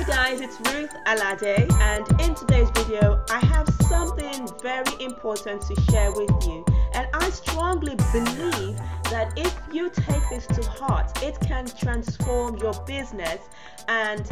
guys, it's Ruth Alade, and in today's video I have something very important to share with you, and I strongly believe that if you take this to heart, it can transform your business and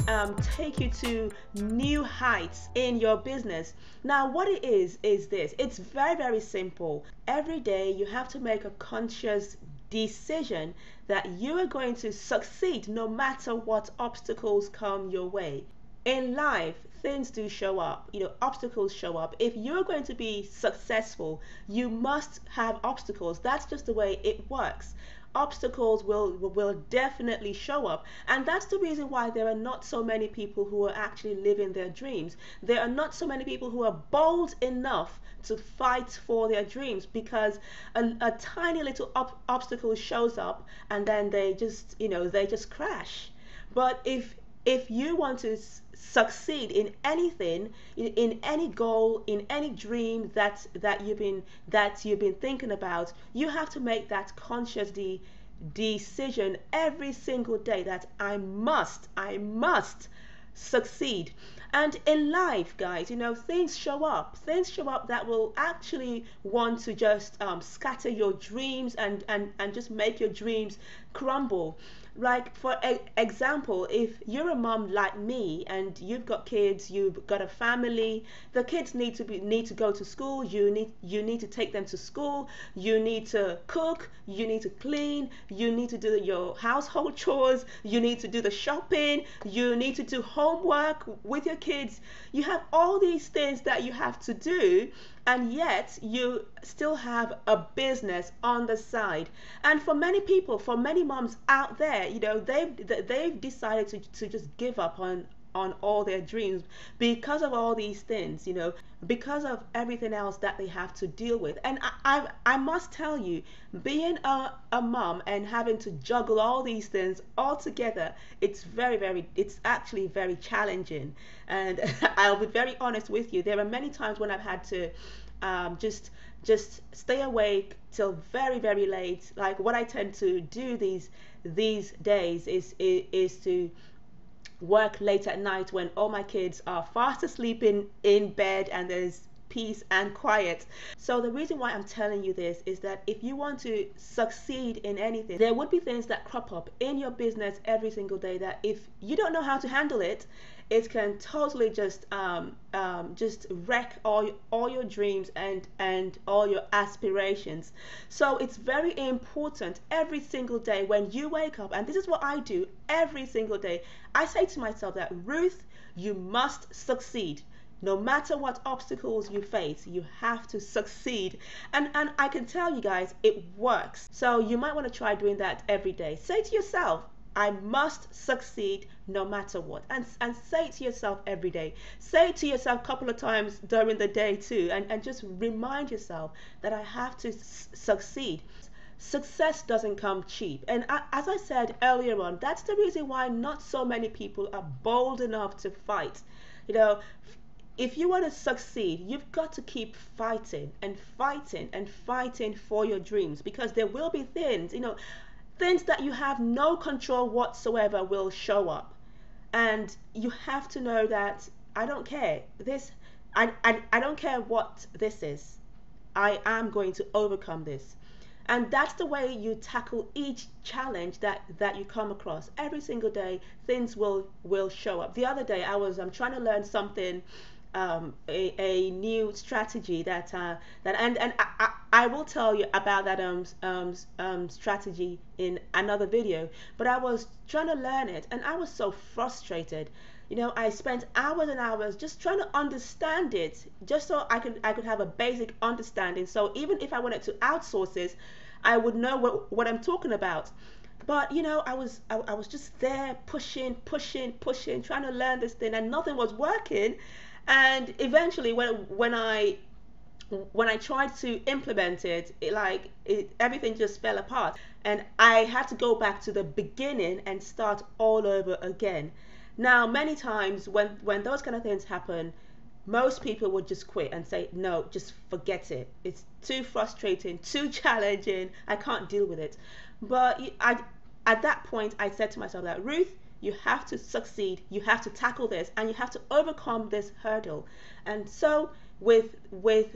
take you to new heights in your business. Now what it is this: it's very simple. Every day you have to make a conscious decision that you are going to succeed no matter what obstacles come your way. In life, things do show up, obstacles show up. If you're going to be successful, you must have obstacles. That's just the way it works. Obstacles will definitely show up, and that's the reason why there are not so many people who are actually living their dreams. There are not so many people who are bold enough to fight for their dreams, because a tiny little obstacle shows up and then they just crash. But if you want to succeed in anything, in any goal, in any dream that you've been thinking about, you have to make that conscious decision every single day that I must succeed. And in life, guys, things show up that will actually want to just scatter your dreams and just make your dreams crumble. Like, for example, if you're a mom like me and you've got kids, you've got a family, the kids need to go to school. You need to take them to school. You need to cook. You need to clean. You need to do your household chores. You need to do the shopping. You need to do homework with your kids. You have all these things that you have to do, and yet you still have a business on the side. And for many people, for many moms out there, they've decided to just give up on all their dreams because of all these things, because of everything else that they have to deal with. And I must tell you, being a mom and having to juggle all these things all together, it's actually very challenging. And I'll be very honest with you, there are many times when I've had to just stay awake till very late. Like, what I tend to do these days is to work late at night when all my kids are fast asleep in bed and there's peace and quiet. So the reason why I'm telling you this is that if you want to succeed in anything, there would be things that crop up in your business every single day that if you don't know how to handle it, it can totally just wreck all your dreams and all your aspirations. So it's very important every single day when you wake up, and this is what I do every single day. I say to myself that, Ruth, you must succeed. No matter what obstacles you face, you have to succeed. And I can tell you guys, it works. So you might want to try doing that every day. Say to yourself, I must succeed no matter what. And say it to yourself every day. Say it to yourself a couple of times during the day too. And just remind yourself that I have to succeed. Success doesn't come cheap. And as I said earlier on, that's the reason why not so many people are bold enough to fight. If you want to succeed, you've got to keep fighting and fighting and fighting for your dreams, because there will be things, things that you have no control whatsoever will show up. And you have to know that I don't care. I don't care what this is. I am going to overcome this. And that's the way you tackle each challenge that you come across. Every single day, things will show up. The other day, I'm trying to learn something, a new strategy that I will tell you about that strategy in another video. But I was trying to learn it, and I was so frustrated. I spent hours and hours just trying to understand it, just so I could have a basic understanding. So even if I wanted to outsource this, I would know what I'm talking about. But I was just there pushing, trying to learn this thing, and nothing was working. And eventually, when I tried to implement it, everything just fell apart, and I had to go back to the beginning and start all over again. Now, many times when those kind of things happen, most people would just quit and say, no, just forget it. It's too frustrating, too challenging. I can't deal with it. But at that point, I said to myself that, Ruth, You have to succeed. You have to tackle this, and you have to overcome this hurdle. And so with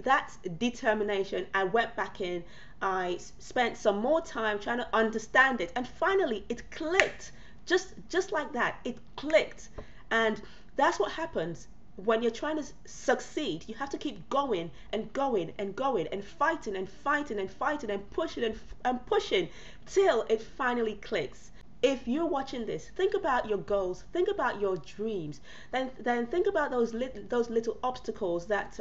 that determination, I went back in. I spent some more time trying to understand it, and finally it clicked. Just like that, it clicked. And that's what happens when you're trying to succeed. You have to keep going and going and going and fighting and fighting and fighting and pushing and pushing till it finally clicks. If you're watching this, think about your goals, think about your dreams, then think about those little obstacles that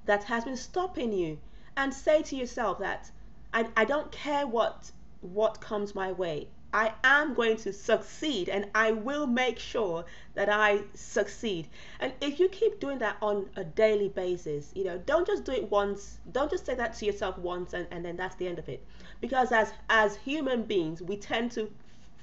has been stopping you, and say to yourself that I don't care what comes my way. I am going to succeed, and I will make sure that I succeed. And if you keep doing that on a daily basis, don't just do it once. Don't just say that to yourself once and then that's the end of it. Because as human beings, we tend to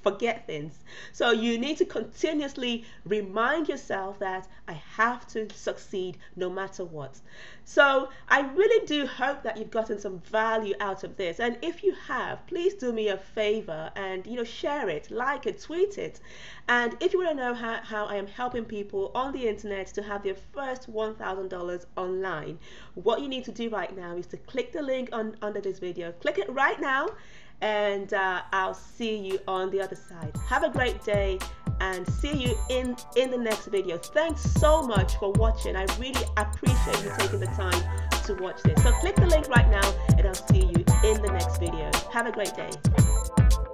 forget things. So you need to continuously remind yourself that I have to succeed no matter what. So I really do hope that you've gotten some value out of this. And if you have, please do me a favor and share it, like it, tweet it. And if you want to know how I am helping people on the internet to have their first $1,000 online, what you need to do right now is to click the link under this video. Click it right now, and I'll see you on the other side. Have a great day, and see you in the next video. Thanks so much for watching. I really appreciate you taking the time to watch this. So click the link right now, and I'll see you in the next video. Have a great day.